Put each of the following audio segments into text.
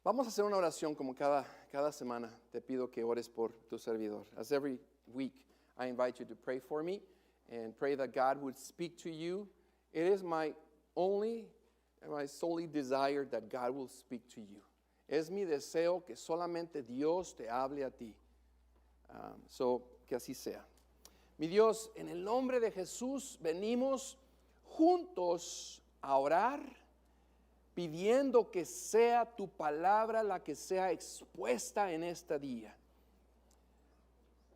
Vamos a hacer una oración como cada semana. Te pido que ores por tu servidor. As every week, I invite you to pray for me and pray that God would speak to you. It is my solely desire that God will speak to you. Es mi deseo que solamente Dios te hable a ti. Que así sea. Mi Dios, en el nombre de Jesús venimos juntos a orar, pidiendo que sea tu palabra la que sea expuesta en este día.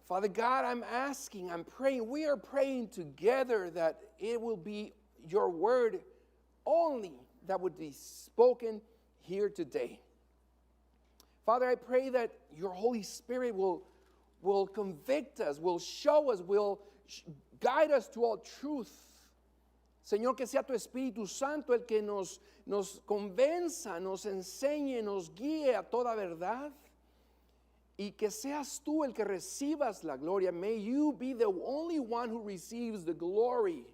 Father God, I'm praying, we are praying together that it will be your word only that would be spoken here today. Father, I pray that your Holy Spirit will convict us, will show us, will guide us to all truth. Señor, que sea tu Espíritu Santo el que nos convenza, nos enseñe, nos guíe a toda verdad. Y que seas tú el que recibas la gloria. May you be the only one who receives the glory.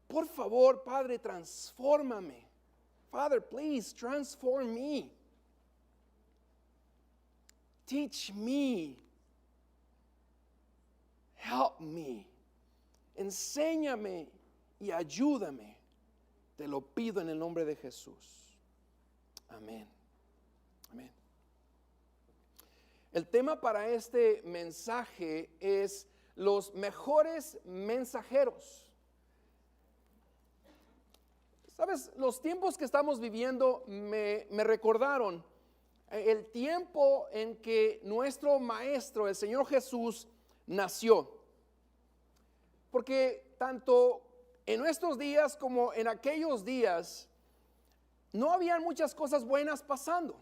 Por favor, Padre, transfórmame. Father, please transform me. Teach me. Help me. Enséñame y ayúdame. Te lo pido en el nombre de Jesús. Amén. Amén. El tema para este mensaje es los mejores mensajeros. Sabes, los tiempos que estamos viviendo me recordaron el tiempo en que nuestro maestro, el Señor Jesús, nació. Porque tanto en nuestros días como en aquellos días no habían muchas cosas buenas pasando.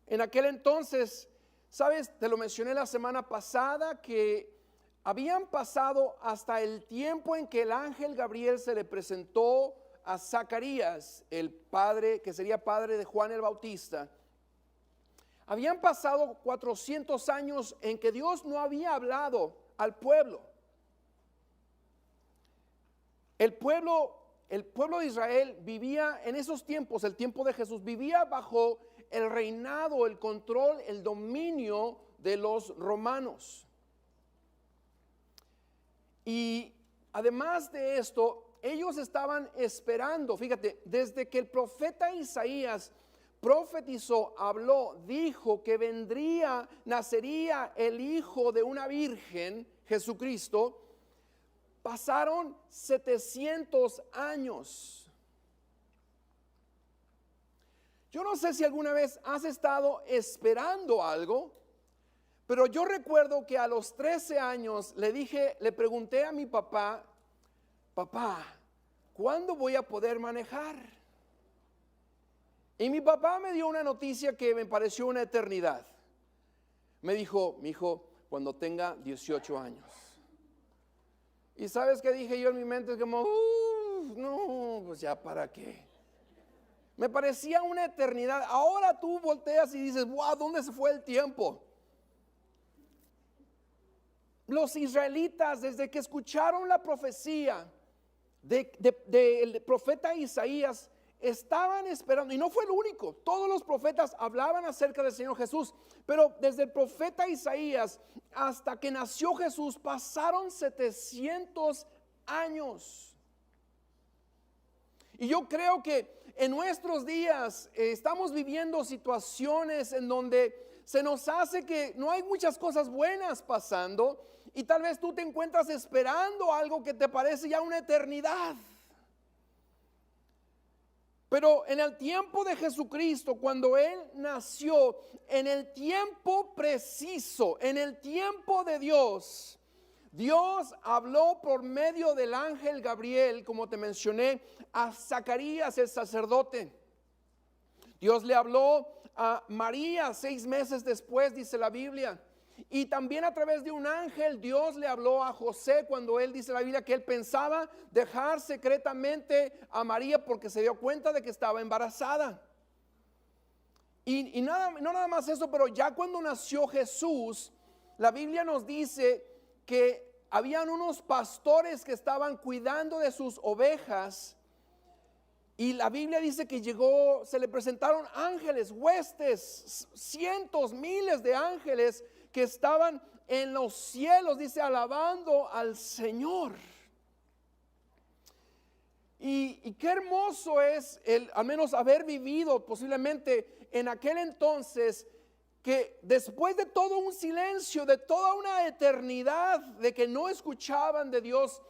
En aquel entonces, sabes, te lo mencioné la semana pasada, que habían pasado hasta el tiempo en que el ángel Gabriel se le presentó a Zacarías, el padre, que sería padre de Juan el Bautista. Habían pasado 400 años en que Dios no había hablado al pueblo. El pueblo de Israel vivía en esos tiempos, el tiempo de Jesús, vivía bajo el reinado, el control, el dominio de los romanos. Y además de esto, ellos estaban esperando, fíjate, desde que el profeta Isaías profetizó, habló, dijo que nacería el hijo de una virgen, Jesucristo, pasaron 700 años. Yo no sé si alguna vez has estado esperando algo, pero yo recuerdo que a los 13 años le pregunté a mi papá, ¿cuándo voy a poder manejar? Y mi papá me dio una noticia que me pareció una eternidad. Me dijo, mi hijo, cuando tenga 18 años. Y ¿sabes qué dije yo en mi mente? Es como, no, pues ya para qué. Me parecía una eternidad. Ahora tú volteas y dices, wow, ¿dónde se fue el tiempo? Los israelitas, desde que escucharon la profecía del profeta Isaías, estaban esperando, y no fue el único, todos los profetas hablaban acerca del Señor Jesús, pero desde el profeta Isaías hasta que nació Jesús pasaron 700 años. Y yo creo que en nuestros días estamos viviendo situaciones en donde se nos hace que no hay muchas cosas buenas pasando, y tal vez tú te encuentras esperando algo que te parece ya una eternidad. Pero en el tiempo de Jesucristo, cuando Él nació, en el tiempo preciso, en el tiempo de Dios, Dios habló por medio del ángel Gabriel, como te mencioné, a Zacarías el sacerdote. Dios le habló a María 6 meses después, dice la Biblia. Y también a través de un ángel Dios le habló a José cuando él, dice la Biblia, que él pensaba dejar secretamente a María porque se dio cuenta de que estaba embarazada. Y no nada más eso, pero ya cuando nació Jesús, la Biblia nos dice que habían unos pastores que estaban cuidando de sus ovejas Y la Biblia dice que llegó, se le presentaron ángeles, huestes, cientos, miles de ángeles que estaban en los cielos, dice, alabando al Señor. Y qué hermoso es al menos haber vivido posiblemente en aquel entonces, que después de todo un silencio, de toda una eternidad de que no escuchaban de Dios,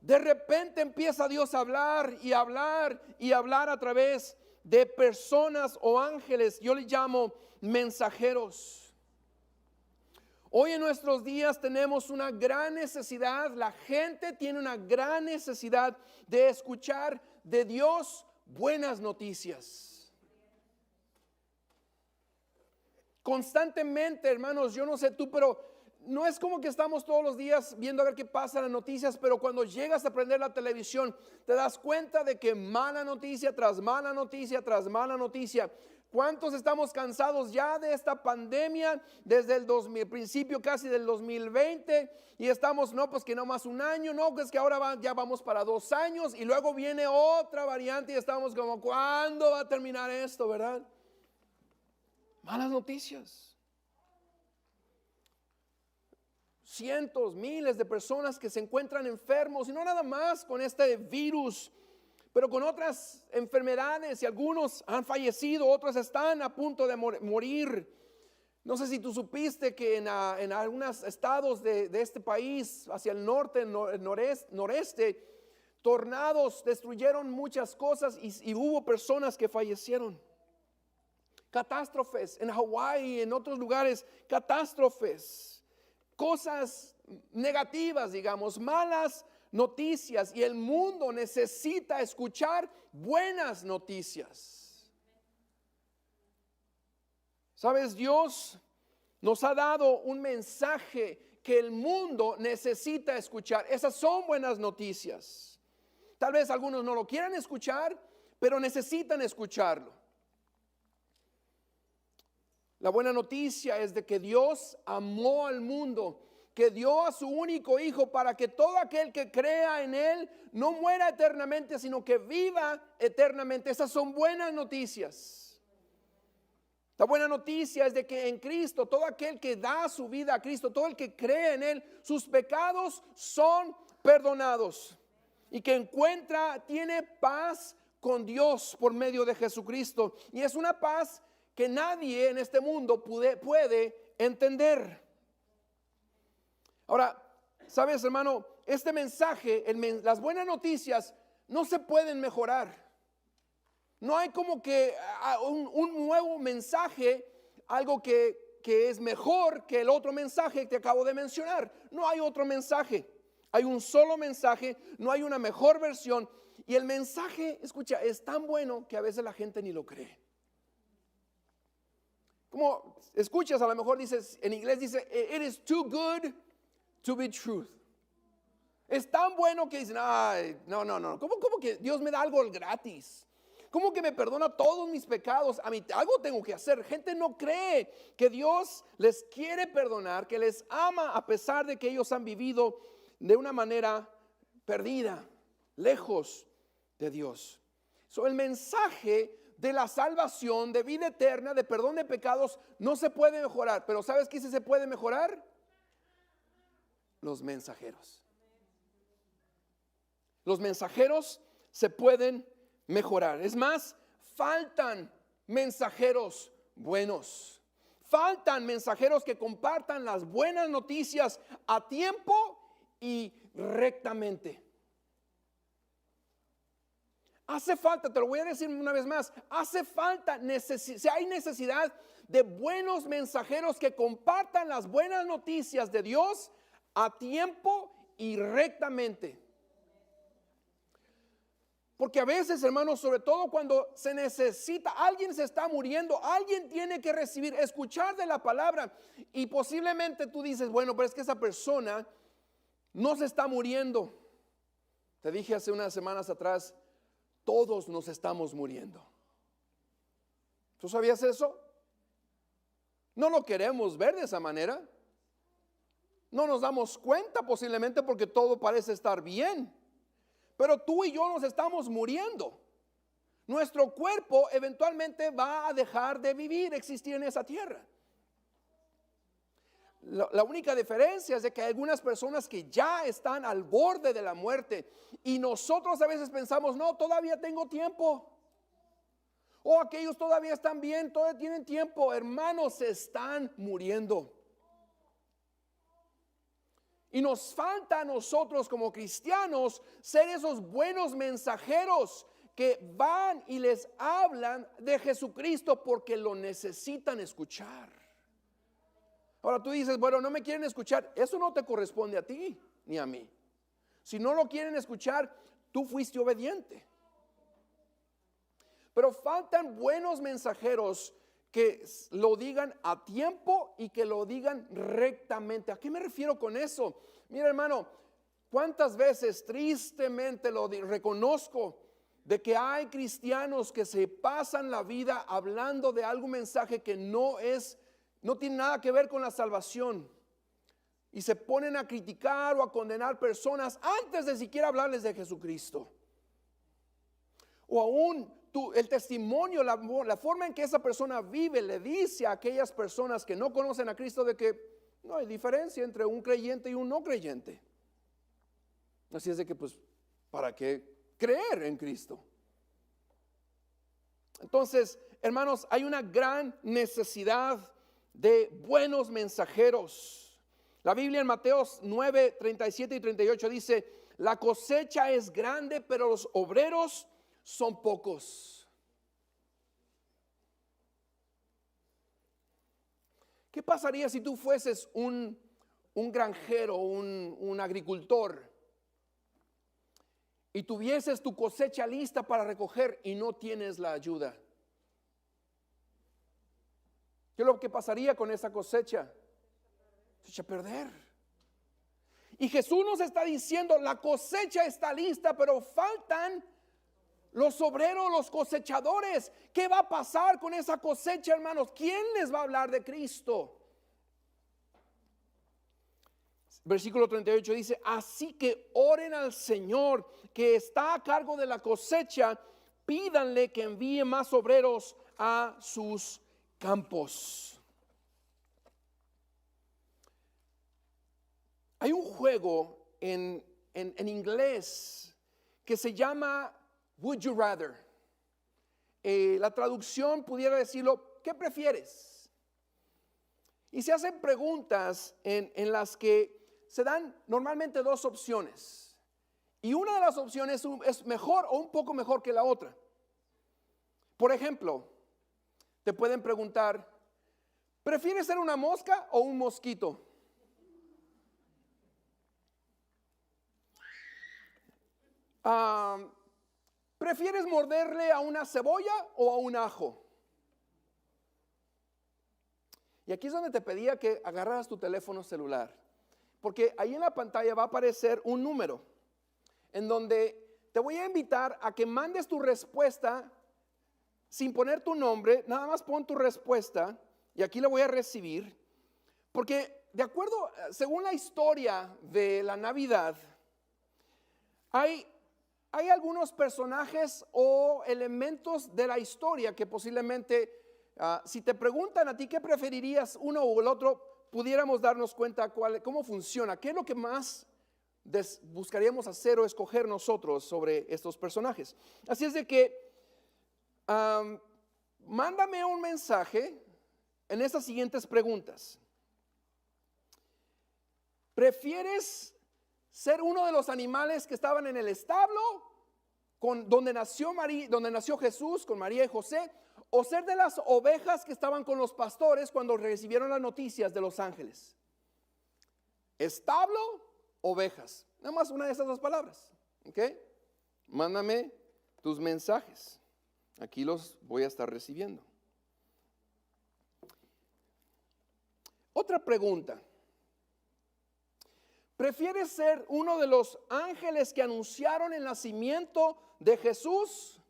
de repente empieza Dios a hablar y hablar y hablar a través de personas o ángeles. Yo les llamo mensajeros. Hoy en nuestros días tenemos una gran necesidad, la gente tiene una gran necesidad de escuchar de Dios buenas noticias. Constantemente, hermanos, yo no sé tú, pero no es como que estamos todos los días viendo a ver qué pasa en las noticias, pero cuando llegas a prender la televisión, te das cuenta de que mala noticia tras mala noticia tras mala noticia. ¿Cuántos estamos cansados ya de esta pandemia desde el principio casi del 2020? Y estamos, no, pues que no más un año, no, pues que ahora ya vamos para 2 años y luego viene otra variante y estamos como, ¿cuándo va a terminar esto, verdad? Malas noticias. Cientos, miles de personas que se encuentran enfermos, y no nada más con este virus, pero con otras enfermedades, y algunos han fallecido, otros están a punto de morir. No sé si tú supiste que en algunos estados de este país, hacia el norte, noreste, tornados destruyeron muchas cosas y hubo personas que fallecieron. Catástrofes en Hawái, en otros lugares, catástrofes, cosas negativas, digamos, malas noticias, y el mundo necesita escuchar buenas noticias. Sabes, Dios nos ha dado un mensaje que el mundo necesita escuchar. Esas son buenas noticias. Tal vez algunos no lo quieran escuchar, pero necesitan escucharlo. La buena noticia es de que Dios amó al mundo, que dio a su único hijo para que todo aquel que crea en él no muera eternamente, sino que viva eternamente. Esas son buenas noticias. La buena noticia es de que en Cristo, todo aquel que da su vida a Cristo, todo el que cree en él, sus pecados son perdonados, y que tiene paz con Dios por medio de Jesucristo. Y es una paz que nadie en este mundo puede entender. Ahora, sabes, hermano, este mensaje, las buenas noticias no se pueden mejorar. No hay como que un nuevo mensaje, algo que es mejor que el otro mensaje que te acabo de mencionar. No hay otro mensaje, hay un solo mensaje, no hay una mejor versión. Y el mensaje, escucha, es tan bueno que a veces la gente ni lo cree. Como escuchas, a lo mejor dices, en inglés dice, it is too good to be truth. Es tan bueno que dicen, ay, no. ¿Cómo que Dios me da algo gratis? ¿Cómo que me perdona todos mis pecados? A mí algo tengo que hacer. Gente no cree que Dios les quiere perdonar, que les ama a pesar de que ellos han vivido de una manera perdida, lejos de Dios. El mensaje de la salvación, de vida eterna, de perdón de pecados, no se puede mejorar. Pero ¿sabes qué sí se puede mejorar? Los mensajeros. Los mensajeros se pueden mejorar. Es más, faltan mensajeros buenos. Faltan mensajeros que compartan las buenas noticias a tiempo y rectamente. Hace falta, te lo voy a decir una vez más, hace falta, si hay necesidad de buenos mensajeros que compartan las buenas noticias de Dios a tiempo y rectamente. Porque a veces, hermanos, sobre todo cuando se necesita, alguien se está muriendo, alguien tiene que escuchar de la palabra, y posiblemente tú dices, bueno, pero es que esa persona no se está muriendo. Te dije hace unas semanas atrás, todos nos estamos muriendo. ¿Tú sabías eso? No lo queremos ver de esa manera. No nos damos cuenta posiblemente porque todo parece estar bien. Pero tú y yo nos estamos muriendo. nuestro cuerpo eventualmente va a dejar de vivir, existir en esa tierra. La única diferencia es de que hay algunas personas que ya están al borde de la muerte y nosotros a veces pensamos, no, todavía tengo tiempo. O aquellos todavía están bien, todavía tienen tiempo. Hermanos, se están muriendo. Y nos falta a nosotros como cristianos ser esos buenos mensajeros que van y les hablan de Jesucristo porque lo necesitan escuchar. Ahora tú dices, bueno, no me quieren escuchar. Eso no te corresponde a ti ni a mí. Si no lo quieren escuchar, tú fuiste obediente. Pero faltan buenos mensajeros que lo digan a tiempo y que lo digan rectamente. ¿A qué me refiero con eso? Mira, hermano, cuántas veces tristemente reconozco de que hay cristianos que se pasan la vida hablando de algún mensaje que no tiene nada que ver con la salvación. Y se ponen a criticar o a condenar personas antes de siquiera hablarles de Jesucristo. O aún el testimonio, la forma en que esa persona vive, le dice a aquellas personas que no conocen a Cristo de que no hay diferencia entre un creyente y un no creyente. Así es de que, pues, ¿para qué creer en Cristo? Entonces, hermanos, hay una gran necesidad de buenos mensajeros. La Biblia en Mateo 9, 37 y 38 dice, la cosecha es grande, pero los obreros son pocos. ¿Qué pasaría si tú fueses un granjero, un agricultor y tuvieses tu cosecha lista para recoger y no tienes la ayuda? ¿Qué es lo que pasaría con esa cosecha? Se echa a perder. Y Jesús nos está diciendo, la cosecha está lista, pero faltan los obreros, los cosechadores. ¿Qué va a pasar con esa cosecha, hermanos? ¿Quién les va a hablar de Cristo? Versículo 38 dice, así que oren al Señor que está a cargo de la cosecha, pídanle que envíe más obreros a sus campos. Hay un juego en inglés que se llama Would You Rather. La traducción pudiera decirlo, ¿qué prefieres? Y se hacen preguntas en las que se dan normalmente dos opciones. Y una de las opciones es mejor o un poco mejor que la otra. Por ejemplo, te pueden preguntar, ¿prefieres ser una mosca o un mosquito? ¿Prefieres morderle a una cebolla o a un ajo? Y aquí es donde te pedía que agarraras tu teléfono celular, porque ahí en la pantalla va a aparecer un número en donde te voy a invitar a que mandes tu respuesta sin poner tu nombre, nada más pon tu respuesta y aquí la voy a recibir, porque de acuerdo, según la historia de la Navidad, hay algunos personajes o elementos de la historia que posiblemente, si te preguntan a ti qué preferirías uno o el otro, pudiéramos darnos cuenta cómo funciona, qué es lo que más buscaríamos hacer o escoger nosotros sobre estos personajes. Así es de que mándame un mensaje en estas siguientes preguntas. ¿Prefieres ser uno de los animales que estaban en el establo donde nació Jesús con María y José, o ser de las ovejas que estaban con los pastores cuando recibieron las noticias de los ángeles? Establo, ovejas, nada más una de esas dos palabras. ¿Ok? Mándame tus mensajes, aquí los voy a estar recibiendo. Otra pregunta. ¿Prefieres ser uno de los ángeles que anunciaron el nacimiento de Jesús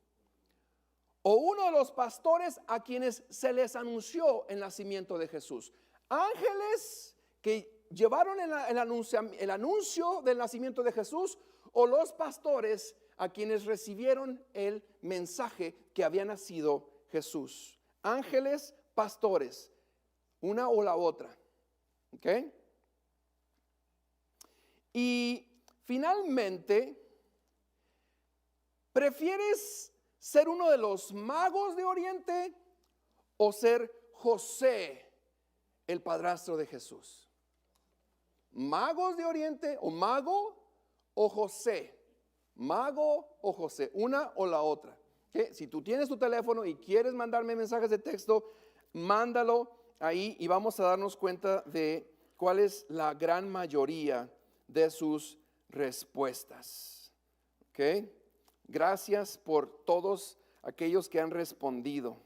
o uno de los pastores a quienes se les anunció el nacimiento de Jesús? Ángeles que llevaron el anuncio del nacimiento de Jesús, o los pastores a quienes recibieron el mensaje que había nacido Jesús. Ángeles, pastores, una o la otra. ¿Ok? Y finalmente, ¿prefieres ser uno de los magos de Oriente o ser José, el padrastro de Jesús? ¿Magos de Oriente o mago o José? Mago o José, una o la otra. ¿Okay? Si tú tienes tu teléfono y quieres mandarme mensajes de texto, mándalo ahí y vamos a darnos cuenta de cuál es la gran mayoría de sus respuestas. ¿Ok? Gracias por todos aquellos que han respondido.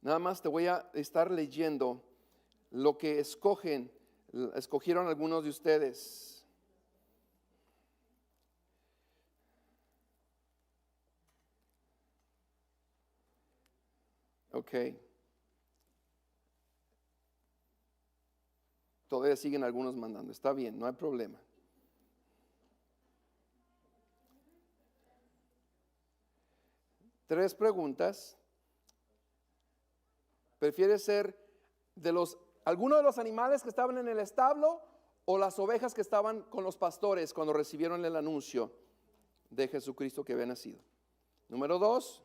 Nada más te voy a estar leyendo lo que escogieron algunos de ustedes. Ok. Todavía siguen algunos mandando. Está bien, no hay problema. Tres preguntas. ¿Prefieres ser alguno de los animales que estaban en el establo o las ovejas que estaban con los pastores cuando recibieron el anuncio de Jesucristo que había nacido? Número 2,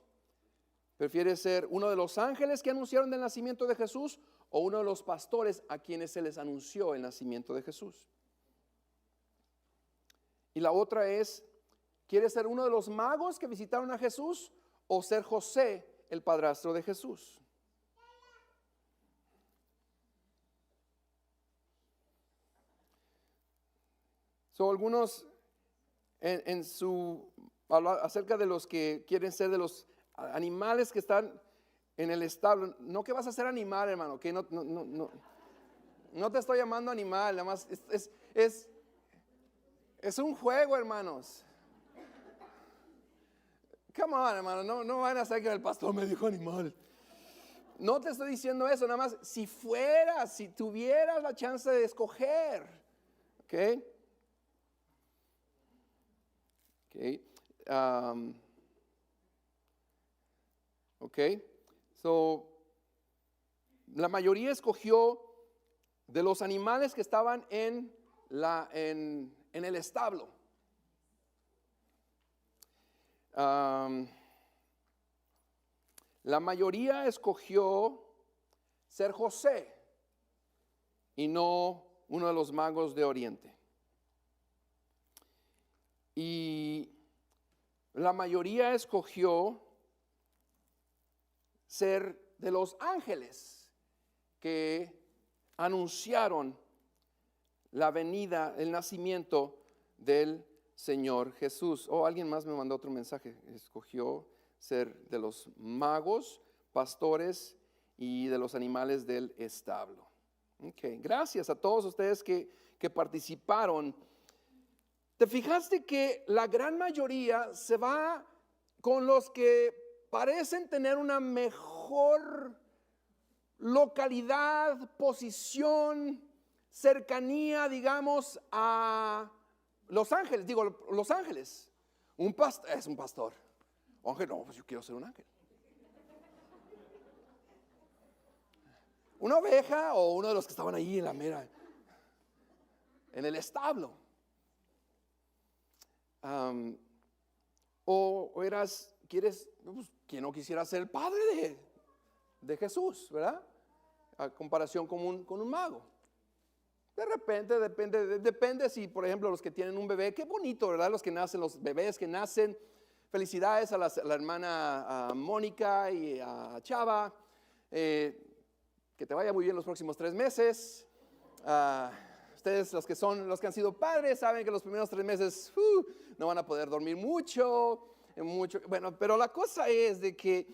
¿prefieres ser uno de los ángeles que anunciaron el nacimiento de Jesús o uno de los pastores a quienes se les anunció el nacimiento de Jesús? Y la otra es, ¿quieres ser uno de los magos que visitaron a Jesús o ser José, el padrastro de Jesús? Algunos acerca de los que quieren ser de los animales que están en el establo. No que vas a ser animal, hermano, que no te estoy llamando animal, nada más es un juego, hermanos. Come on, hermano, no van a ser que el pastor me dijo animal. No te estoy diciendo eso, nada más si tuvieras la chance de escoger, ¿ok? Okay. So la mayoría escogió de los animales que estaban en el establo. La mayoría escogió ser José y no uno de los magos de Oriente. Y la mayoría escogió ser de los ángeles que anunciaron la venida, el nacimiento del Señor Jesús. Alguien más me mandó otro mensaje. Escogió ser de los magos, pastores y de los animales del establo. Gracias a todos ustedes que participaron. ¿Te fijaste que la gran mayoría se va con los que parecen tener una mejor localidad, posición, cercanía, digamos, a Los Ángeles? Digo, Los Ángeles. Es un pastor. Ángel, no, pues yo quiero ser un ángel. Una oveja o uno de los que estaban ahí en la mera, en el establo. ¿Quién no quisiera ser el padre de Jesús, verdad? A comparación con un mago. De repente, depende si, por ejemplo, los que tienen un bebé, qué bonito, ¿verdad? Los bebés que nacen. Felicidades a la hermana Mónica y a Chava. Que te vaya muy bien los próximos 3 meses. Ustedes, los que han sido padres, saben que los primeros 3 meses no van a poder dormir mucho. Bueno, pero la cosa es de que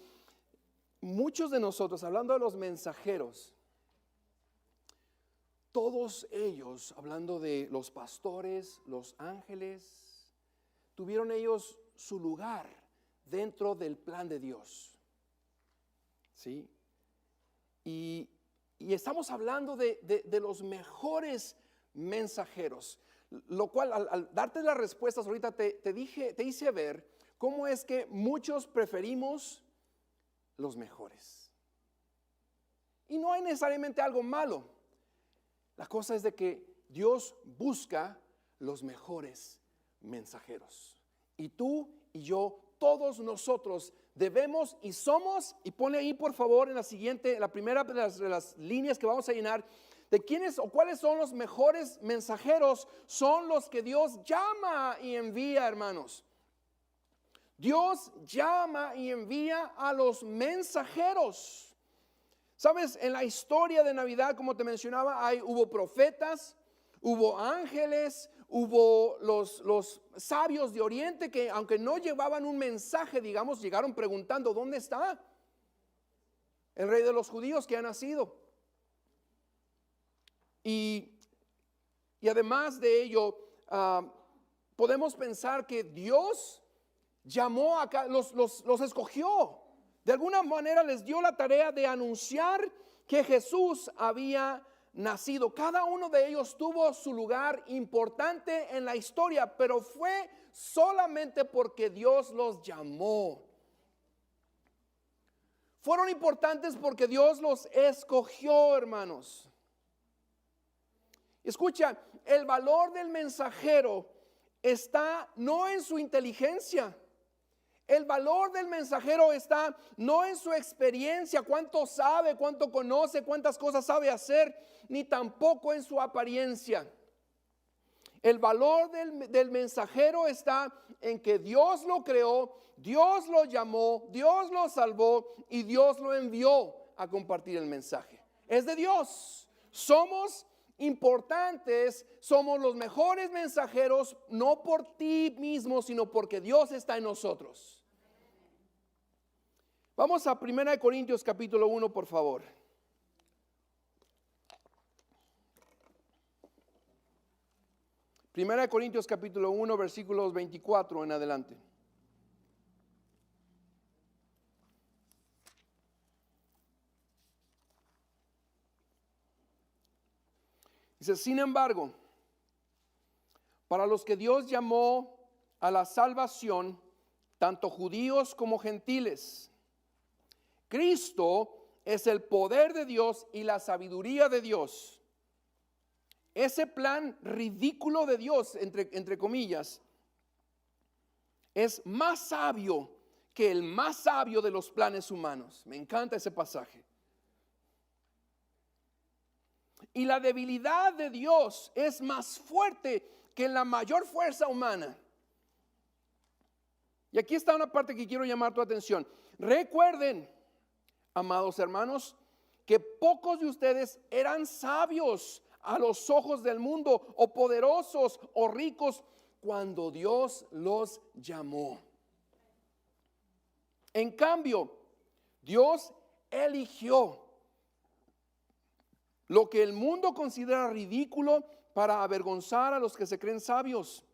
muchos de nosotros, hablando de los mensajeros, todos ellos, hablando de los pastores, los ángeles, tuvieron ellos su lugar dentro del plan de Dios. ¿Sí? Y estamos hablando de los mejores mensajeros, Lo cual, al darte las respuestas ahorita, te hice ver cómo es que muchos preferimos los mejores. Y no hay necesariamente algo malo. La cosa es de que Dios busca los mejores mensajeros. Y tú y yo, todos nosotros debemos y somos, y pone ahí por favor en la primera de las líneas que vamos a llenar, de quiénes o cuáles son los mejores mensajeros. Son los que Dios llama y envía, hermanos. Dios llama y envía a los mensajeros. Sabes, en la historia de Navidad, como te mencionaba, hubo profetas, hubo ángeles, hubo los sabios de Oriente que, aunque no llevaban un mensaje, digamos, llegaron preguntando: ¿dónde está el rey de los judíos que ha nacido? Y además de ello, podemos pensar que Dios llamó acá, los escogió. De alguna manera les dio la tarea de anunciar que Jesús había nacido. Cada uno de ellos tuvo su lugar importante en la historia, pero fue solamente porque Dios los llamó. Fueron importantes porque Dios los escogió, hermanos. Escucha, el valor del mensajero está no en su inteligencia. El valor del mensajero está no en su experiencia, cuánto sabe, cuánto conoce, cuántas cosas sabe hacer, ni tampoco en su apariencia. El valor del mensajero está en que Dios lo creó, Dios lo llamó, Dios lo salvó y Dios lo envió a compartir el mensaje. Es de Dios. Somos importantes, somos los mejores mensajeros, no por ti mismo, sino porque Dios está en nosotros. Vamos a 1 Corintios capítulo 1, por favor. Primera de Corintios capítulo 1, versículos 24 en adelante. Dice: sin embargo, para los que Dios llamó a la salvación, tanto judíos como gentiles, Cristo es el poder de Dios y la sabiduría de Dios. Ese plan ridículo de Dios, entre comillas, es más sabio que el más sabio de los planes humanos. Me encanta ese pasaje. Y la debilidad de Dios es más fuerte que la mayor fuerza humana. Y aquí está una parte que quiero llamar tu atención. Recuerden, amados hermanos, que pocos de ustedes eran sabios a los ojos del mundo, o poderosos o ricos, cuando Dios los llamó. En cambio, Dios eligió lo que el mundo considera ridículo para avergonzar a los que se creen sabios.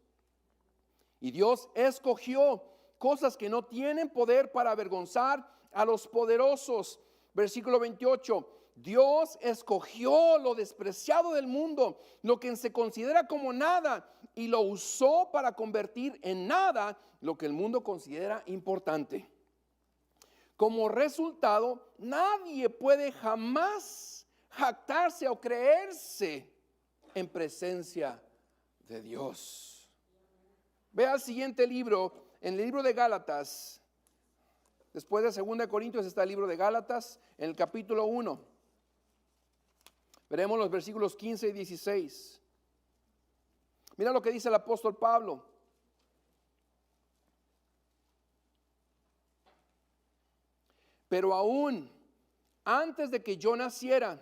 Y Dios escogió cosas que no tienen poder para avergonzar a los poderosos. Versículo 28. Dios escogió lo despreciado del mundo, lo que se considera como nada, y lo usó para convertir en nada lo que el mundo considera importante. Como resultado, nadie puede jamás jactarse o creerse en presencia de Dios. Ve al siguiente libro, en el libro de Gálatas. Después de 2 Corintios está el libro de Gálatas, en el capítulo 1. Veremos los versículos 15 y 16. Mira lo que dice el apóstol Pablo. Pero aún antes de que yo naciera,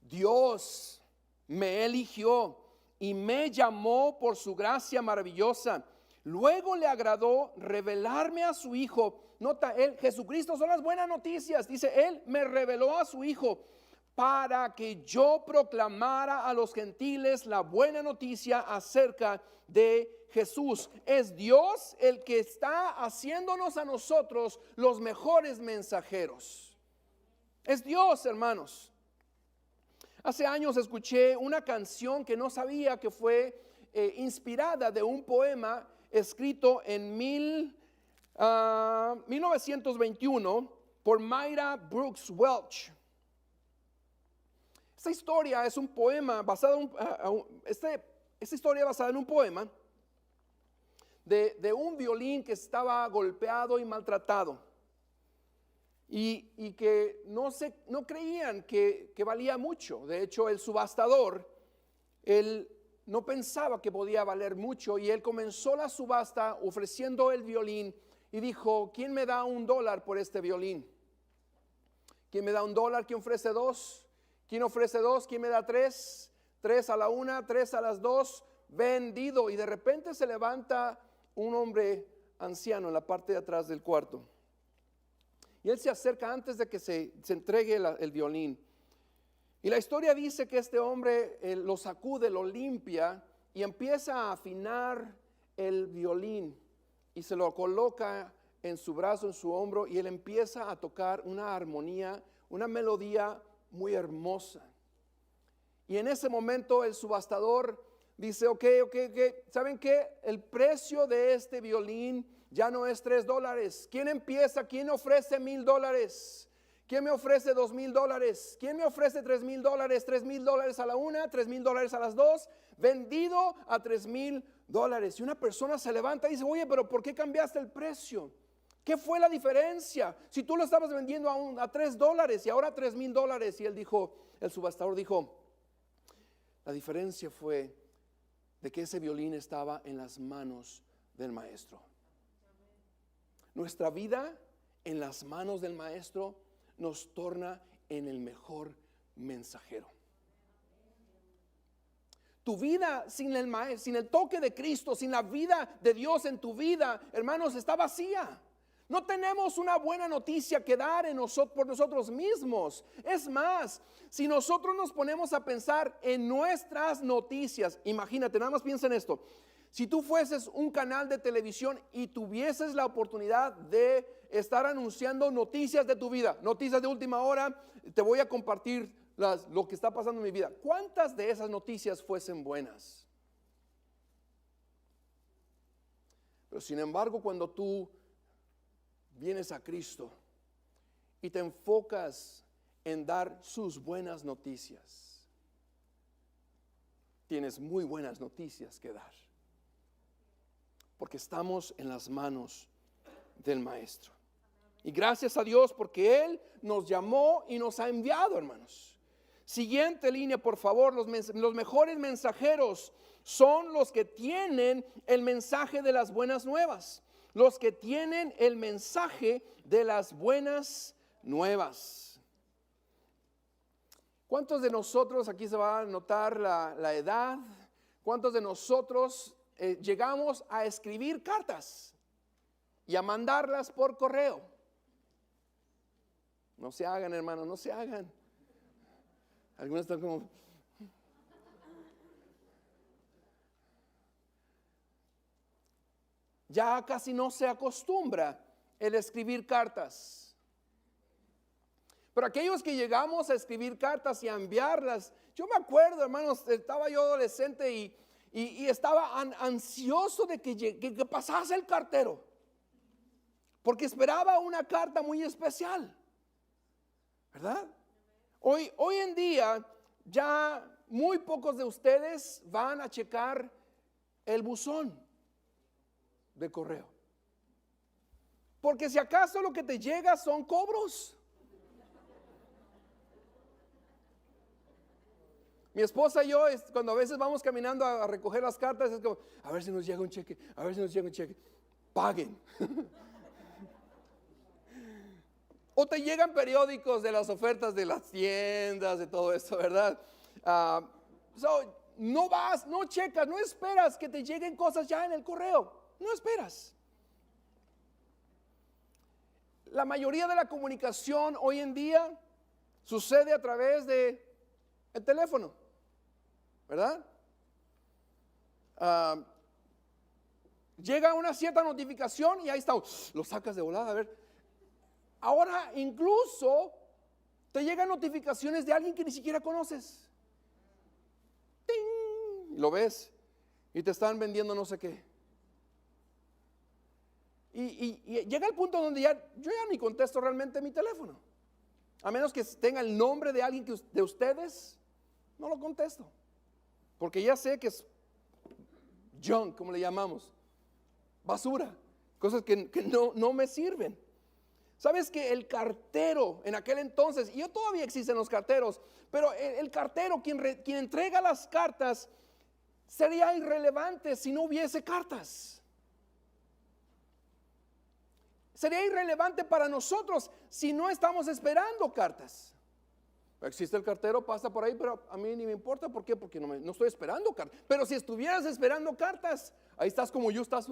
Dios me eligió y me llamó por su gracia maravillosa. Luego le agradó revelarme a su Hijo. Nota, Jesucristo son las buenas noticias. Dice, Él me reveló a su Hijo para que yo proclamara a los gentiles la buena noticia acerca de Jesús. Es Dios el que está haciéndonos a nosotros los mejores mensajeros. Es Dios, hermanos. Hace años escuché una canción que no sabía que fue inspirada de un poema escrito en 1921 por Myra Brooks Welch. Esta historia es un poema basado esta historia basada en un poema de un violín que estaba golpeado y maltratado y que no creían que valía mucho. De hecho, el subastador, él no pensaba que podía valer mucho y él comenzó la subasta ofreciendo el violín y dijo: ¿quién me da $1 por este violín? ¿Quién me da $1? ¿Quién ofrece 2? ¿Quién ofrece 2? ¿Quién me da 3? 3 a la 1, 3 a las 2, vendido. Y de repente se levanta un hombre anciano en la parte de atrás del cuarto. Y él se acerca antes de que se entregue el violín. Y la historia dice que este hombre lo sacude, lo limpia y empieza a afinar el violín. Y se lo coloca en su brazo, en su hombro, y él empieza a tocar una armonía, una melodía muy hermosa. Y en ese momento el subastador dice: ok, ¿saben qué? El precio de este violín ya no es $3. ¿Quién empieza? ¿Quién ofrece $1,000? ¿Quién me ofrece $2,000? ¿Quién me ofrece $3,000? $3,000 a la 1, $3,000 a las 2, vendido a $3,000. Y una persona se levanta y dice: oye, pero ¿por qué cambiaste el precio? ¿Qué fue la diferencia? Si tú lo estabas vendiendo a $3 y ahora $3,000. Y él dijo, el subastador dijo: la diferencia fue de que ese violín estaba en las manos del maestro. Nuestra vida en las manos del maestro nos torna en el mejor mensajero. Tu vida sin el toque de Cristo, sin la vida de Dios en tu vida, hermanos, está vacía. No tenemos una buena noticia que dar por nosotros mismos. Es más, si nosotros nos ponemos a pensar en nuestras noticias, imagínate, nada más piensa en esto. Si tú fueses un canal de televisión y tuvieses la oportunidad de estar anunciando noticias de tu vida, noticias de última hora, te voy a compartir lo que está pasando en mi vida. ¿Cuántas de esas noticias fuesen buenas? Pero sin embargo, cuando tú vienes a Cristo y te enfocas en dar sus buenas noticias, tienes muy buenas noticias que dar, porque estamos en las manos del Maestro. Y gracias a Dios porque Él nos llamó y nos ha enviado, hermanos. Siguiente línea, por favor. Los mejores mensajeros son los que tienen el mensaje de las buenas nuevas. Los que tienen el mensaje de las buenas nuevas. ¿Cuántos de nosotros, aquí se va a notar la edad, cuántos de nosotros llegamos a escribir cartas y a mandarlas por correo? No se hagan, hermanos, no se hagan. Algunos están como... Ya casi no se acostumbra el escribir cartas. Pero aquellos que llegamos a escribir cartas y a enviarlas, yo me acuerdo, hermanos, estaba yo adolescente y estaba ansioso de que pasase el cartero, porque esperaba una carta muy especial, ¿verdad? Hoy en día ya muy pocos de ustedes van a checar el buzón de correo, porque si acaso lo que te llega son cobros. Mi esposa y yo, cuando a veces vamos caminando a recoger las cartas, es como: a ver si nos llega un cheque, a ver si nos llega un cheque. Paguen. O te llegan periódicos de las ofertas de las tiendas, de todo esto, ¿verdad? No vas, no checas, no esperas que te lleguen cosas ya en el correo. No esperas. La mayoría de la comunicación hoy en día sucede a través de el teléfono, ¿verdad? Llega una cierta notificación y ahí está, lo sacas de volada, a ver. Ahora incluso te llegan notificaciones de alguien que ni siquiera conoces. lo ves y te están vendiendo no sé qué. Y llega el punto donde yo ya ni contesto realmente mi teléfono. A menos que tenga el nombre de alguien de ustedes, no lo contesto. Porque ya sé que es junk, como le llamamos, basura, cosas que no me sirven. ¿Sabes que el cartero en aquel entonces, y todavía existen los carteros, pero el cartero quien entrega las cartas sería irrelevante si no hubiese cartas? Sería irrelevante para nosotros si no estamos esperando cartas. Existe el cartero, pasa por ahí, pero a mí ni me importa. ¿Por qué? Porque no estoy esperando cartas. Pero si estuvieras esperando cartas, ahí estás como yo, estás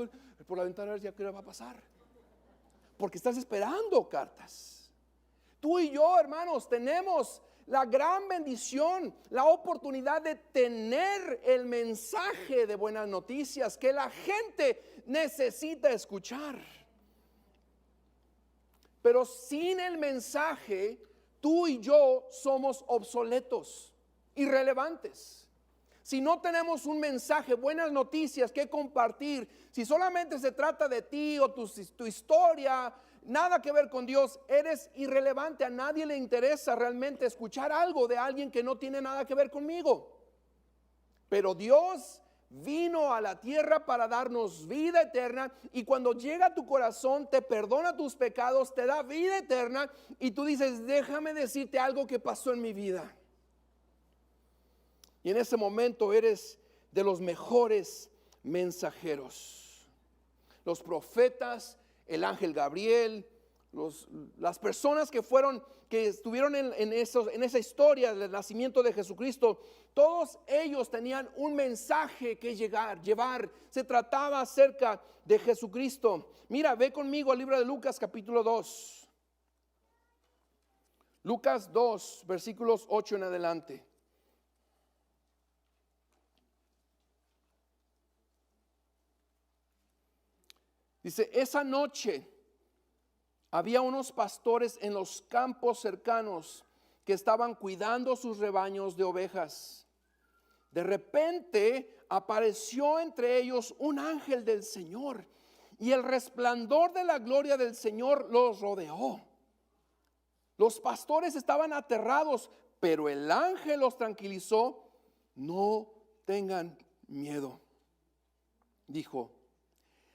por la ventana, ya qué va a pasar. Porque estás esperando cartas. Tú y yo, hermanos, tenemos la gran bendición, la oportunidad de tener el mensaje de buenas noticias que la gente necesita escuchar. Pero sin el mensaje, tú y yo somos obsoletos, irrelevantes. Si no tenemos un mensaje, buenas noticias que compartir, si solamente se trata de ti o tu historia, nada que ver con Dios, eres irrelevante. A nadie le interesa realmente escuchar algo de alguien que no tiene nada que ver conmigo. Pero Dios vino a la tierra para darnos vida eterna, y cuando llega a tu corazón te perdona tus pecados, te da vida eterna, y tú dices, déjame decirte algo que pasó en mi vida. Y en ese momento eres de los mejores mensajeros. Los profetas, el ángel Gabriel, las personas que estuvieron en esa historia del nacimiento de Jesucristo, todos ellos tenían un mensaje que llevar. Se trataba acerca de Jesucristo. Mira, ve conmigo al libro de Lucas capítulo 2. Lucas 2, versículos 8 en adelante. Dice, esa noche había unos pastores en los campos cercanos que estaban cuidando sus rebaños de ovejas. De repente apareció entre ellos un ángel del Señor, y el resplandor de la gloria del Señor los rodeó. Los pastores estaban aterrados, pero el ángel los tranquilizó. No tengan miedo, dijo.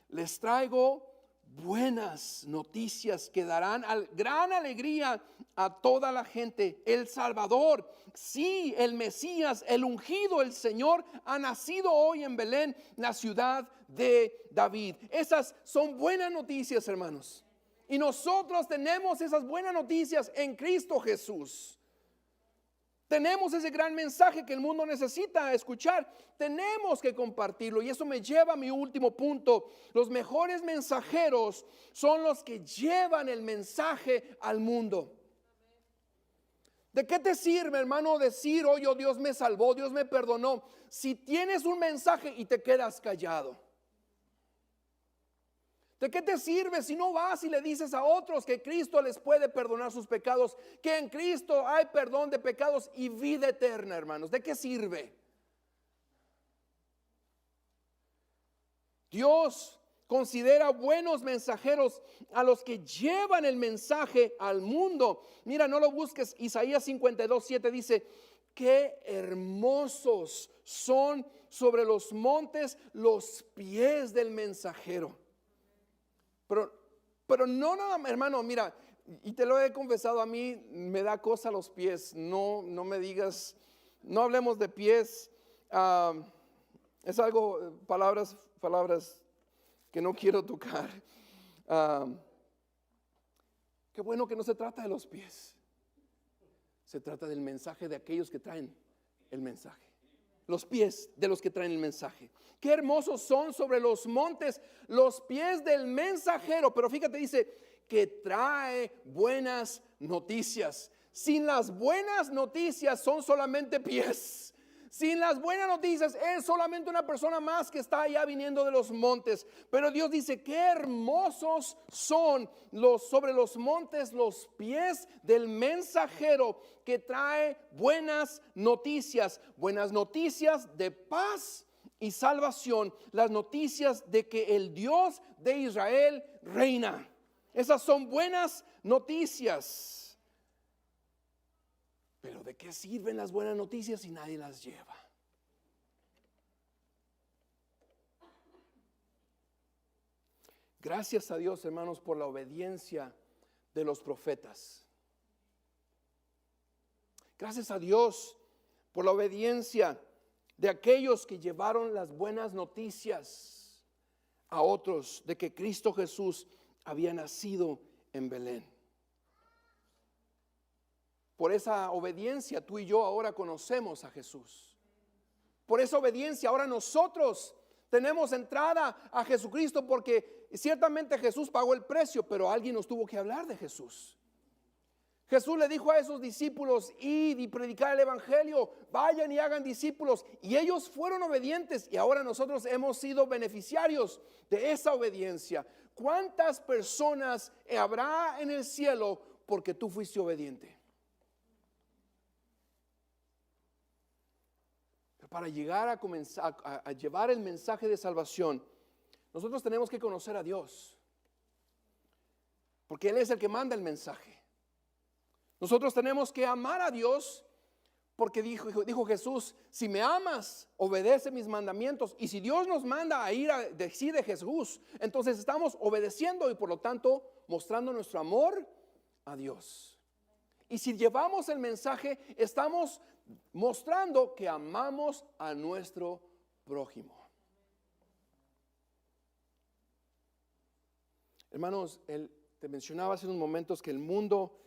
Les traigo buenas noticias que darán gran alegría a toda la gente. El Salvador, sí, el Mesías, el ungido, el Señor, ha nacido hoy en Belén, la ciudad de David. Esas son buenas noticias, hermanos. Y nosotros tenemos esas buenas noticias en Cristo Jesús. Tenemos ese gran mensaje que el mundo necesita escuchar. Tenemos que compartirlo. Y eso me lleva a mi último punto. Los mejores mensajeros son los que llevan el mensaje al mundo. ¿De qué te sirve, hermano, decir, oye, Dios me salvó, Dios me perdonó, si tienes un mensaje y te quedas callado? ¿De qué te sirve si no vas y le dices a otros que Cristo les puede perdonar sus pecados, que en Cristo hay perdón de pecados y vida eterna, hermanos? ¿De qué sirve? Dios considera buenos mensajeros a los que llevan el mensaje al mundo. Mira, no lo busques. Isaías 52:7 dice, qué hermosos son sobre los montes los pies del mensajero. Pero no nada, hermano, mira, y te lo he confesado, a mí me da cosa los pies. No me digas, no hablemos de pies. Es algo, palabras que no quiero tocar. Qué bueno que no se trata de los pies. Se trata del mensaje de aquellos que traen el mensaje. Los pies de los que traen el mensaje. Qué hermosos son sobre los montes los pies del mensajero. Pero fíjate, dice que trae buenas noticias. Sin las buenas noticias son solamente pies. Sin las buenas noticias, es solamente una persona más que está allá viniendo de los montes. Pero Dios dice, qué hermosos son sobre los montes los pies del mensajero que trae buenas noticias de paz y salvación, las noticias de que el Dios de Israel reina. Esas son buenas noticias. Pero ¿de qué sirven las buenas noticias si nadie las lleva? Gracias a Dios, hermanos, por la obediencia de los profetas. Gracias a Dios por la obediencia de aquellos que llevaron las buenas noticias a otros de que Cristo Jesús había nacido en Belén. Por esa obediencia tú y yo ahora conocemos a Jesús. Por esa obediencia ahora nosotros tenemos entrada a Jesucristo, porque ciertamente Jesús pagó el precio, pero alguien nos tuvo que hablar de Jesús. Jesús le dijo a esos discípulos, id y predicar el evangelio, vayan y hagan discípulos, y ellos fueron obedientes, y ahora nosotros hemos sido beneficiarios de esa obediencia. ¿Cuántas personas habrá en el cielo porque tú fuiste obediente? Para llegar a comenzar a llevar el mensaje de salvación, nosotros tenemos que conocer a Dios, porque Él es el que manda el mensaje. Nosotros tenemos que amar a Dios, porque dijo Jesús, si me amas, obedece mis mandamientos. Y si Dios nos manda a ir a decir de Jesús, entonces estamos obedeciendo y por lo tanto mostrando nuestro amor a Dios. Y si llevamos el mensaje, estamos mostrando que amamos a nuestro prójimo. Hermanos, te mencionaba hace unos momentos que el mundo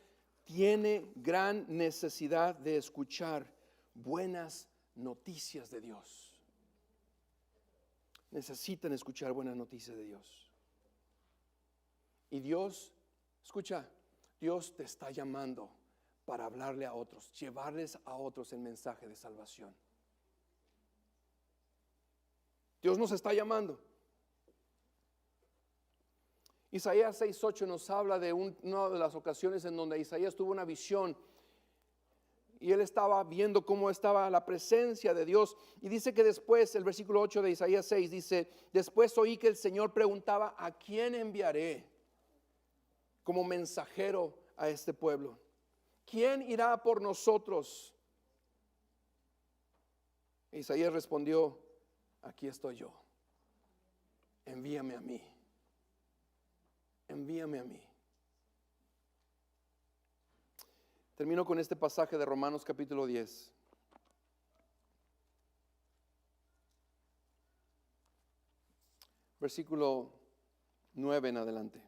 tiene gran necesidad de escuchar buenas noticias de Dios. Necesitan escuchar buenas noticias de Dios. Y Dios, escucha, Dios te está llamando para hablarle a otros, llevarles a otros el mensaje de salvación. Dios nos está llamando. Isaías 6:8 nos habla de una de las ocasiones en donde Isaías tuvo una visión y él estaba viendo cómo estaba la presencia de Dios, y dice que después, el versículo 8 de Isaías 6 dice, después oí que el Señor preguntaba, ¿a quién enviaré como mensajero a este pueblo? ¿Quién irá por nosotros? Isaías respondió, aquí estoy yo, envíame a mí. Envíame a mí. Termino con este pasaje de Romanos capítulo 10. Versículo 9 en adelante.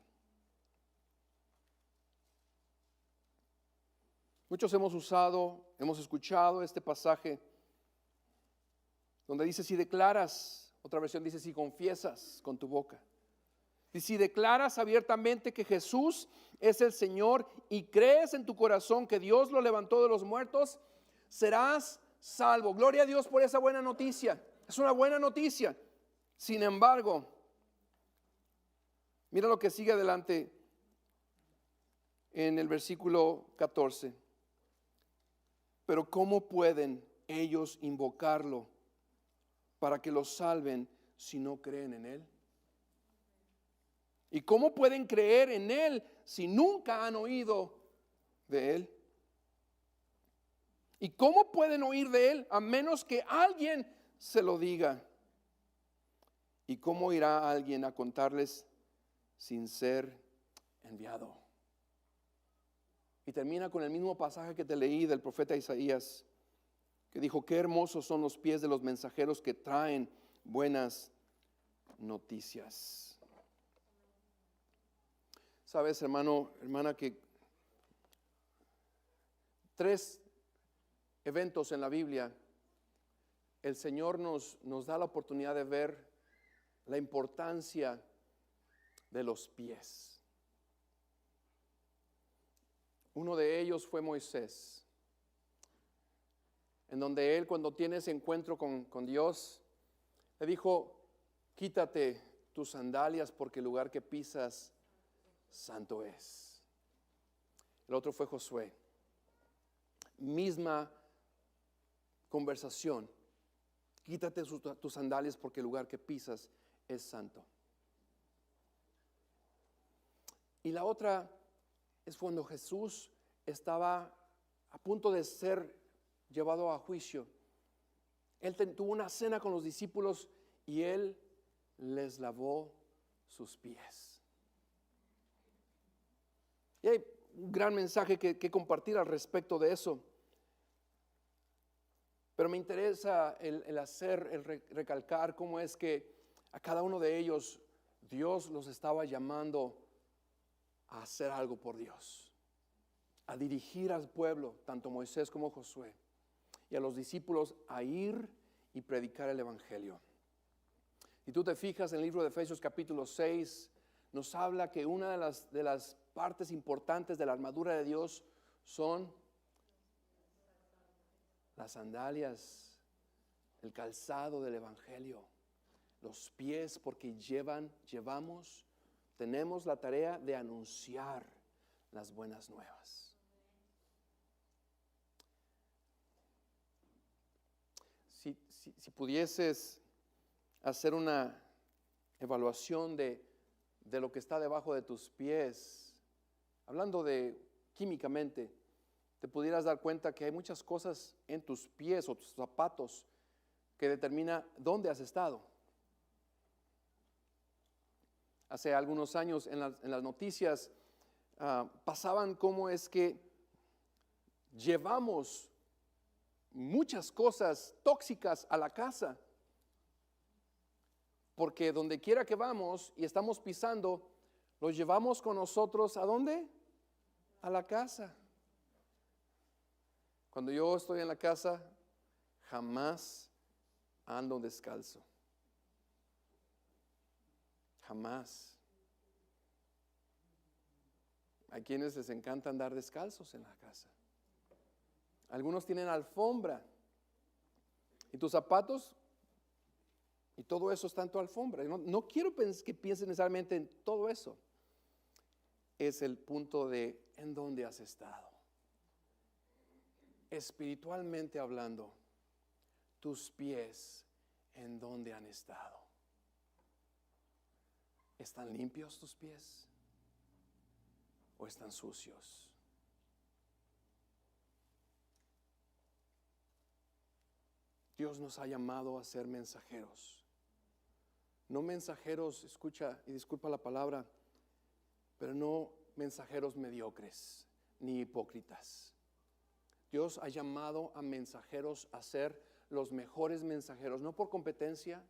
Muchos hemos escuchado este pasaje donde dice, si declaras, otra versión dice, si confiesas con tu boca. Y si declaras abiertamente que Jesús es el Señor y crees en tu corazón que Dios lo levantó de los muertos, serás salvo. Gloria a Dios por esa buena noticia. Es una buena noticia. Sin embargo, mira lo que sigue adelante en el versículo 14. Pero ¿cómo pueden ellos invocarlo para que los salven si no creen en Él? ¿Y cómo pueden creer en Él si nunca han oído de Él? ¿Y cómo pueden oír de Él a menos que alguien se lo diga? ¿Y cómo irá alguien a contarles sin ser enviado? Y termina con el mismo pasaje que te leí del profeta Isaías, que dijo, qué hermosos son los pies de los mensajeros que traen buenas noticias. Sabes, hermana, que 3 eventos en la Biblia, el Señor nos da la oportunidad de ver la importancia de los pies. Uno de ellos fue Moisés. en donde él, cuando tiene ese encuentro con Dios, le dijo: quítate tus sandalias porque el lugar que pisas santo es. El otro fue Josué. Misma conversación: quítate tus sandalias porque el lugar que pisas es santo. Y la otra es cuando Jesús estaba a punto de ser llevado a juicio. Él tuvo una cena con los discípulos y él les lavó sus pies. Y hay un gran mensaje que compartir al respecto de eso. Pero me interesa el recalcar cómo es que a cada uno de ellos Dios los estaba llamando a hacer algo por Dios, a dirigir al pueblo, tanto Moisés como Josué, y a los discípulos a ir y predicar el evangelio. Y tú te fijas en el libro de Efesios capítulo 6, nos habla que una de las partes importantes de la armadura de Dios son las sandalias, el calzado del evangelio, los pies, porque tenemos la tarea de anunciar las buenas nuevas. Si pudieses hacer una evaluación de lo que está debajo de tus pies, hablando de químicamente, te pudieras dar cuenta que hay muchas cosas en tus pies o tus zapatos que determina dónde has estado. Hace algunos años en las noticias pasaban cómo es que llevamos muchas cosas tóxicas a la casa, porque donde quiera que vamos y estamos pisando, los llevamos con nosotros. ¿A dónde? A la casa. Cuando yo estoy en la casa, jamás ando descalzo. Jamás. Hay quienes les encanta andar descalzos en la casa. Algunos tienen alfombra. Y tus zapatos y todo eso está en tu alfombra. No quiero que piensen necesariamente en todo eso. Es el punto de en dónde has estado. Espiritualmente hablando, tus pies, ¿en dónde han estado? ¿Están limpios tus pies o están sucios? Dios nos ha llamado a ser mensajeros. No mensajeros, escucha y disculpa la palabra, pero no mensajeros mediocres ni hipócritas. Dios ha llamado a mensajeros a ser los mejores mensajeros, no por competencia,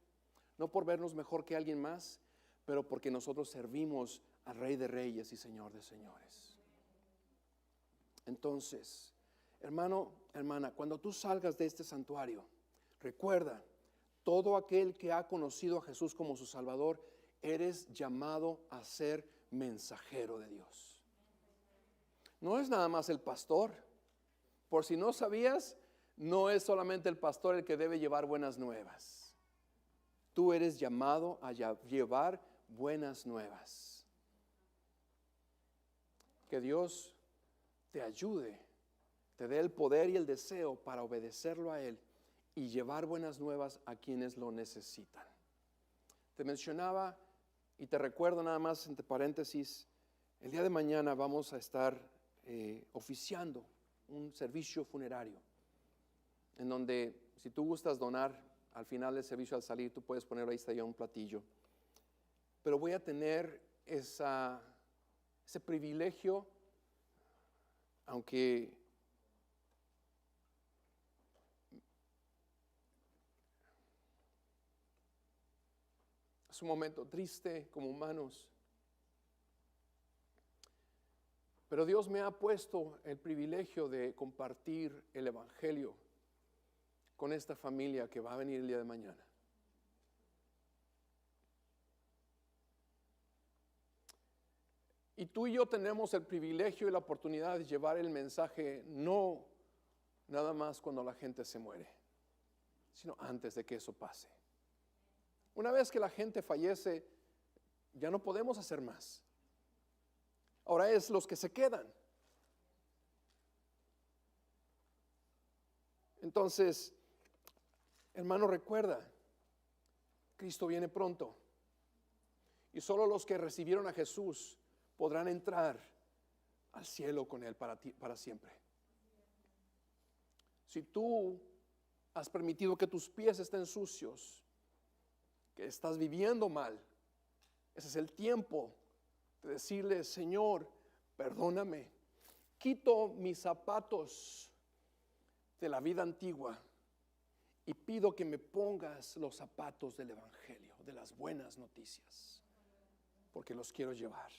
no por vernos mejor que alguien más, pero porque nosotros servimos al Rey de Reyes y Señor de Señores. Entonces, hermano, hermana, cuando tú salgas de este santuario, recuerda, todo aquel que ha conocido a Jesús como su Salvador, eres llamado a ser mensajero de Dios. No es nada más el pastor. Por si no sabías, no es solamente el pastor el que debe llevar buenas nuevas. Tú eres llamado a llevar buenas nuevas. Que Dios te ayude, te dé el poder y el deseo para obedecerlo a Él y llevar buenas nuevas a quienes lo necesitan. Te mencionaba y te recuerdo nada más entre paréntesis, el día de mañana vamos a estar oficiando un servicio funerario, en donde si tú gustas donar al final del servicio, al salir, tú puedes poner ahí está ya un platillo. Pero voy a tener ese privilegio, aunque es un momento triste como humanos, pero Dios me ha puesto el privilegio de compartir el evangelio con esta familia que va a venir el día de mañana. Y tú y yo tenemos el privilegio y la oportunidad de llevar el mensaje no nada más cuando la gente se muere, sino antes de que eso pase. Una vez que la gente fallece, ya no podemos hacer más. Ahora es los que se quedan. Entonces, hermano, recuerda, Cristo viene pronto. Y solo los que recibieron a Jesús podrán entrar al cielo con Él para siempre. Si tú has permitido que tus pies estén sucios, que estás viviendo mal, ese es el tiempo de decirle: Señor, perdóname, quito mis zapatos de la vida antigua y pido que me pongas los zapatos del Evangelio, de las buenas noticias, porque los quiero llevar.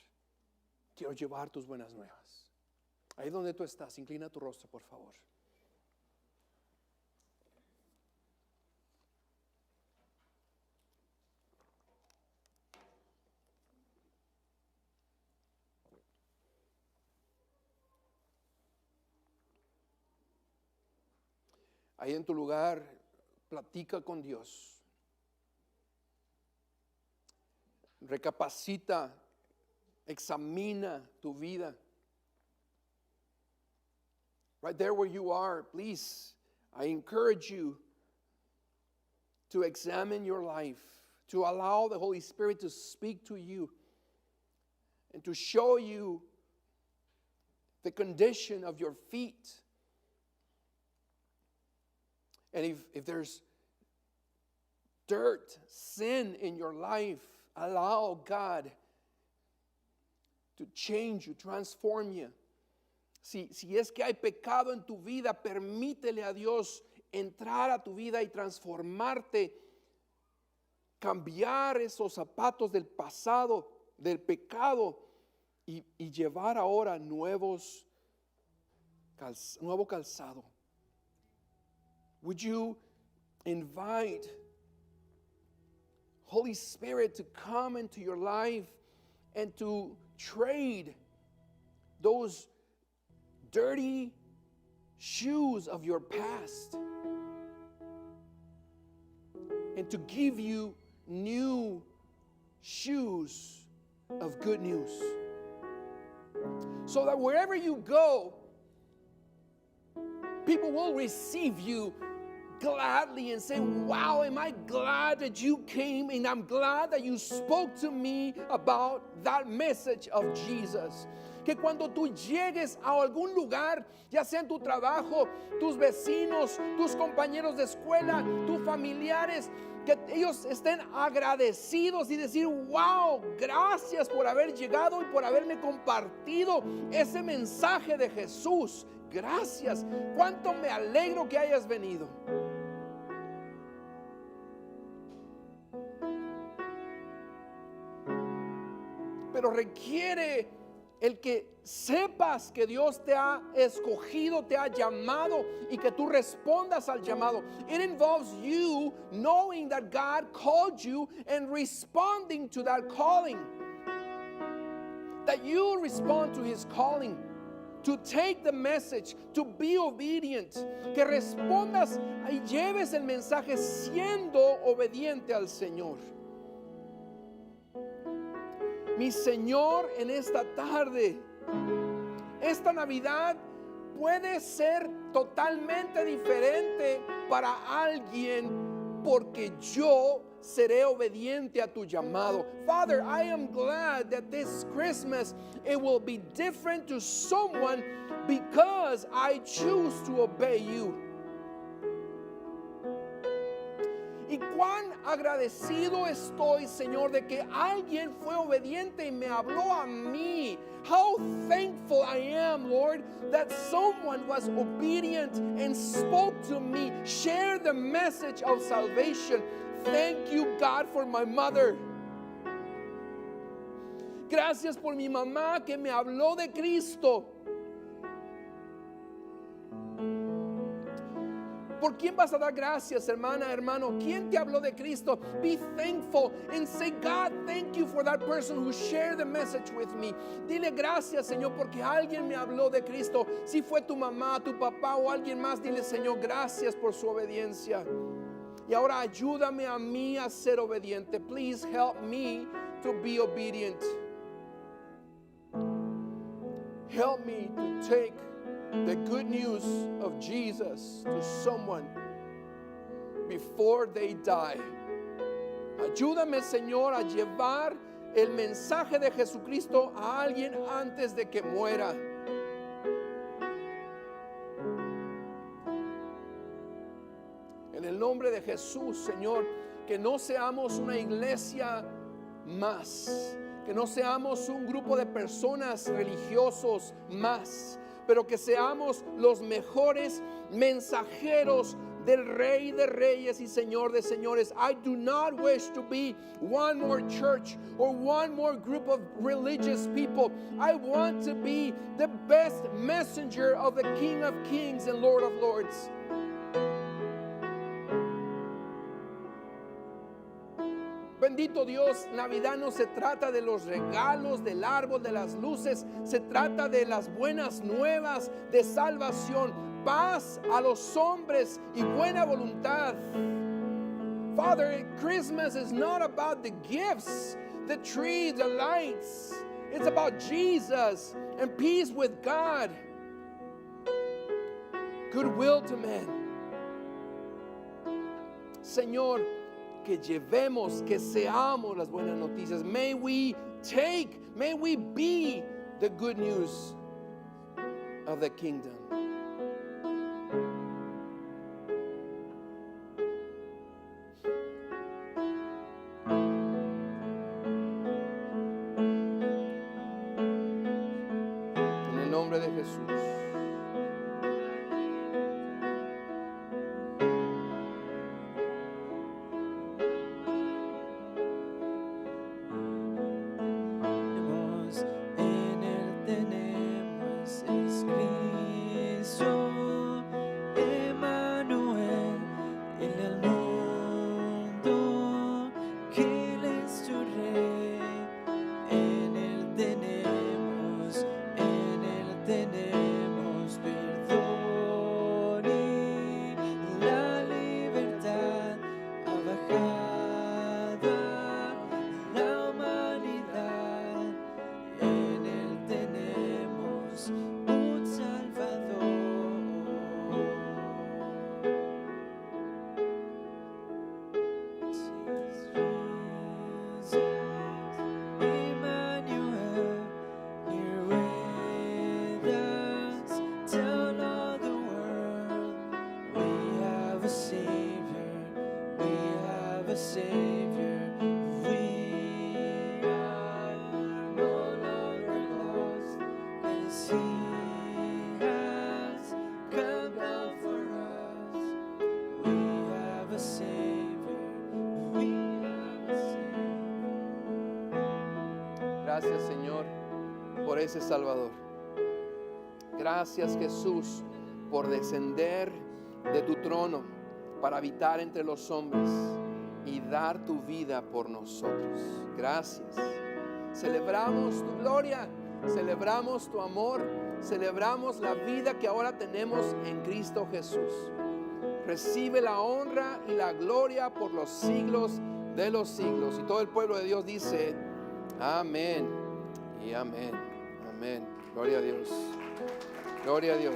Quiero llevar tus buenas nuevas. Ahí donde tú estás, inclina tu rostro, por favor. Ahí en tu lugar, platica con Dios. Recapacita, examina tu vida. Right there where you are, please, I encourage you to examine your life, to allow the Holy Spirit to speak to you and to show you the condition of your feet. And if there's dirt, sin in your life, allow God to change you, transform you. Si es que hay pecado en tu vida, permítele a Dios entrar a tu vida y transformarte, cambiar esos zapatos del pasado, del pecado y llevar ahora nuevo calzado. Would you invite Holy Spirit to come into your life and to trade those dirty shoes of your past and to give you new shoes of good news, so that wherever you go, people will receive you gladly and say, wow, am I glad that you came, and I'm glad that you spoke to me about that message of Jesus. Que cuando tú llegues a algún lugar, ya sea en tu trabajo, tus vecinos, tus compañeros de escuela, tus familiares, que ellos estén agradecidos y decir: wow, gracias por haber llegado y por haberme compartido ese mensaje de Jesús. Gracias, cuánto me alegro que hayas venido. Pero requiere el que sepas que Dios te ha escogido, te ha llamado y que tú respondas al llamado. It involves you knowing that God called you and responding to that calling. That you respond to His calling. To take the message, to be obedient, que respondas y lleves el mensaje siendo obediente al Señor. Mi Señor, en esta tarde, esta Navidad puede ser totalmente diferente para alguien, porque yo seré obediente a tu llamado. Father, I am glad that this Christmas it will be different to someone because I choose to obey you. Y cuán agradecido estoy, Señor, de que alguien fue obediente y me habló a mí. How thankful I am, Lord, that someone was obedient and spoke to me, shared the message of salvation. Thank you, God, for my mother. Gracias por mi mamá que me habló de Cristo. ¿Por quién vas a dar gracias, hermana, hermano? ¿Quién te habló de Cristo? Be thankful and say, God, thank you for that person who shared the message with me. Dile gracias, Señor, porque alguien me habló de Cristo. Si fue tu mamá, tu papá o alguien más, dile, Señor, gracias por su obediencia. Y ahora ayúdame a mí a ser obediente. Please help me to be obedient. Help me to take the good news of Jesus to someone before they die. Ayúdame, Señor, a llevar el mensaje de Jesucristo a alguien antes de que muera. En el nombre de Jesús, Señor, que no seamos una iglesia más, que no seamos un grupo de personas religiosos más, pero que seamos los mejores mensajeros del Rey de Reyes y Señor de Señores. I do not wish to be one more church or one more group of religious people. I want to be the best messenger of the King of Kings and Lord of Lords. Bendito Dios, Navidad no se trata de los regalos, del árbol, de las luces. Se trata de las buenas nuevas de salvación, paz a los hombres y buena voluntad. Father, Christmas is not about the gifts, the tree, the lights. It's about Jesus and peace with God, goodwill to men. Señor, que llevemos, que seamos las buenas noticias. May we be the good news of the kingdom. En el nombre de Jesús. Gracias, Señor, por ese Salvador. Gracias, Jesús, por descender de tu trono para habitar entre los hombres y dar tu vida por nosotros. Gracias. Celebramos tu gloria, celebramos tu amor, celebramos la vida que ahora tenemos en Cristo Jesús. Recibe la honra y la gloria por los siglos de los siglos. Y todo el pueblo de Dios dice: amén y amén. Amén. Gloria a Dios. Gloria a Dios.